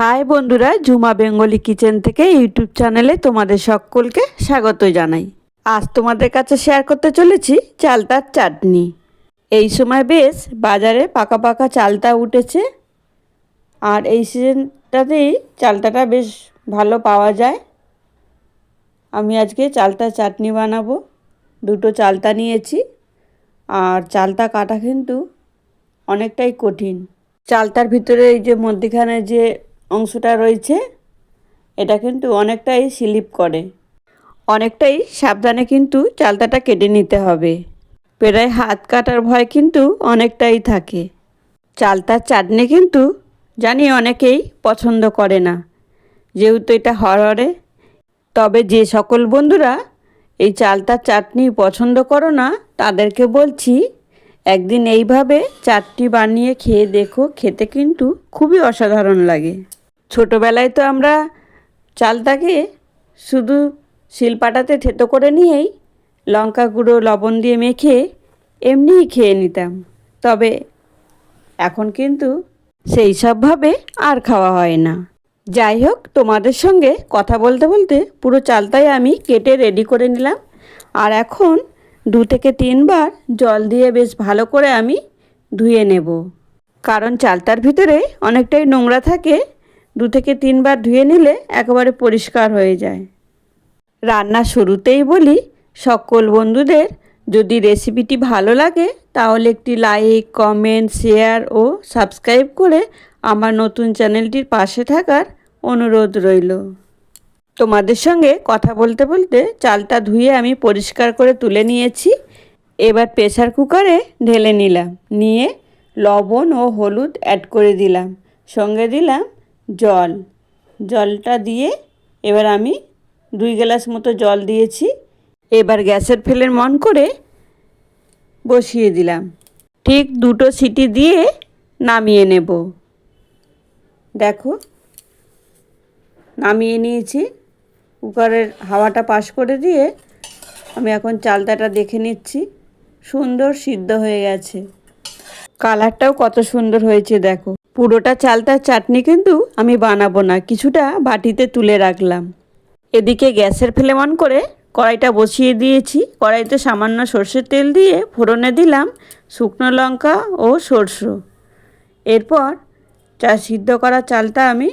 High বন্ধুরা, Jhuma Bengali kitchen থেকে YouTube চ্যানেলে তোমাদের সকলকে স্বাগত জানাই। আজ তোমাদের কাছে শেয়ার করতে চলেছি চালতার চাটনি। এই সময় বেশ বাজারে পাকা পাকা চালতা উঠেছে, আর এই সিজনটাতেই চালতাটা বেশ ভালো পাওয়া যায়। আমি আজকে চালতার চাটনি বানাবো। দুটো চালতা নিয়েছি, আর চালতা কাটা কিন্তু অনেকটাই কঠিন। চালতার ভিতরে এই যে মধ্যিখানে যে অংশটা রয়েছে, এটা কিন্তু অনেকটাই স্লিপ করে। অনেকটাই সাবধানে কিন্তু চালতাটা কেটে নিতে হবে। প্রায় হাত কাটার ভয় কিন্তু অনেকটাই থাকে। চালতার চাটনি কিন্তু জানি অনেকেই পছন্দ করে না, যেহেতু এটা হরহরে। তবে যে সকল বন্ধুরা এই চালতার চাটনি পছন্দ করো না, তাদেরকে বলছি একদিন এইভাবে চাটনি বানিয়ে খেয়ে দেখো, খেতে কিন্তু খুবই অসাধারণ লাগে। ছোটোবেলায় তো আমরা চালতাকে শুধু শিলপাটাতে থেতো করে নিয়েই লঙ্কা গুঁড়ো লবণ দিয়ে মেখে এমনিই খেয়ে নিতাম। তবে এখন কিন্তু সেই সবভাবে আর খাওয়া হয় না। যাই হোক, তোমাদের সঙ্গে কথা বলতে বলতে পুরো চালতাই আমি কেটে রেডি করে নিলাম। আর এখন 2 থেকে 3 বার জল দিয়ে বেশ ভালো করে আমি ধুয়ে নেব, কারণ চালতার ভিতরে অনেকটাই নোংরা থাকে। 2 থেকে 3 বার ধুয়ে নিলে একেবারে পরিষ্কার হয়ে যায়। রান্না শুরুতেই বলি, সকল বন্ধুদের যদি রেসিপিটি ভালো লাগে তাহলে একটি লাইক, কমেন্ট, শেয়ার ও সাবস্ক্রাইব করে আমার নতুন চ্যানেলটির পাশে থাকার অনুরোধ রইল। তোমাদের সঙ্গে কথা বলতে বলতে চালটা ধুয়ে আমি পরিষ্কার করে তুলে নিয়েছি। এবার প্রেসার কুকারে ঢেলে নিলাম, নিয়ে লবণ ও হলুদ অ্যাড করে দিলাম, সঙ্গে দিলাম জলটা দিয়ে এবার আমি 2 গ্লাস মতো জল দিয়েছি। এবার গ্যাসের ফ্লেম অন করে বসিয়ে দিলাম। ঠিক 2টো সিটি দিয়ে নামিয়ে নেব। দেখো, নামিয়ে নিয়েছি। কুকারের হাওয়াটা পাস করে দিয়ে আমি এখন চালতাটা দেখে নিচ্ছি। সুন্দর সিদ্ধ হয়ে গেছে, কালারটাও কত সুন্দর হয়েছে দেখো। পুরোটা চালতার চাটনি কিন্তু আমি বানাবো না, কিছুটা বাটিতে তুলে রাখলাম। এদিকে গ্যাসের ফ্লেম অন করে কড়াইটা বসিয়ে দিয়েছি। কড়াইতে সামান্য সর্ষের তেল দিয়ে ফোড়নে দিলাম শুকনো লঙ্কা ও সরষে। এরপর সিদ্ধ করা চালটা আমি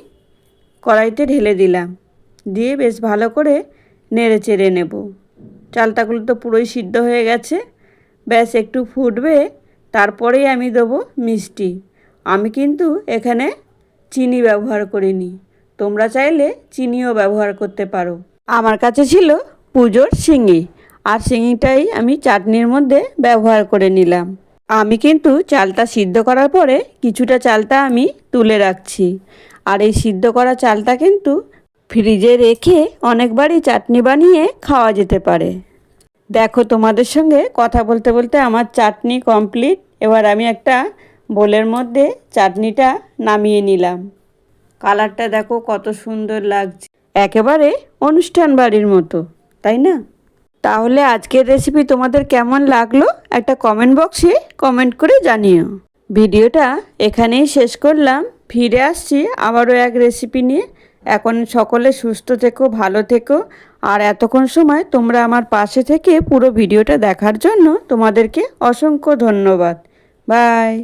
কড়াইতে ঢেলে দিলাম, দিয়ে বেশ ভালো করে নেড়ে চেড়ে নেব। চালতাগুলো তো পুরোই সিদ্ধ হয়ে গেছে, ব্যাস একটু ফুটবে, তারপরেই আমি দেবো মিষ্টি। আমি কিন্তু এখানে চিনি ব্যবহার করিনি, তোমরা চাইলে চিনিও ব্যবহার করতে পারো। আমার কাছে ছিল পুজোর শিঙি, আর শিঙিটাই আমি চাটনির মধ্যে ব্যবহার করে নিলাম। আমি কিন্তু চালটা সিদ্ধ করার পরে কিছুটা চালটা আমি তুলে রাখছি, আর এই সিদ্ধ করা চালটা কিন্তু ফ্রিজে রেখে অনেকবারই চাটনি বানিয়ে খাওয়া যেতে পারে। দেখো, তোমাদের সঙ্গে কথা বলতে বলতে আমার চাটনি কমপ্লিট। এবার আমি একটা বোলের মধ্যে চাটনিটা নামিয়ে নিলাম। কালারটা দেখো কত সুন্দর লাগছে, একেবারে অনুষ্ঠান বাড়ির মতো, তাই না? তাহলে আজকের রেসিপি তোমাদের কেমন লাগলো একটা কমেন্ট বক্সে কমেন্ট করে জানিও। ভিডিওটা এখানেই শেষ করলাম, ফিরে আসছি আবারও এক রেসিপি নিয়ে। এখন সকলে সুস্থ থেকো, ভালো থেকো, আর এতক্ষণ সময় তোমরা আমার পাশে থেকে পুরো ভিডিওটা দেখার জন্য তোমাদেরকে অসংখ্য ধন্যবাদ। বাই।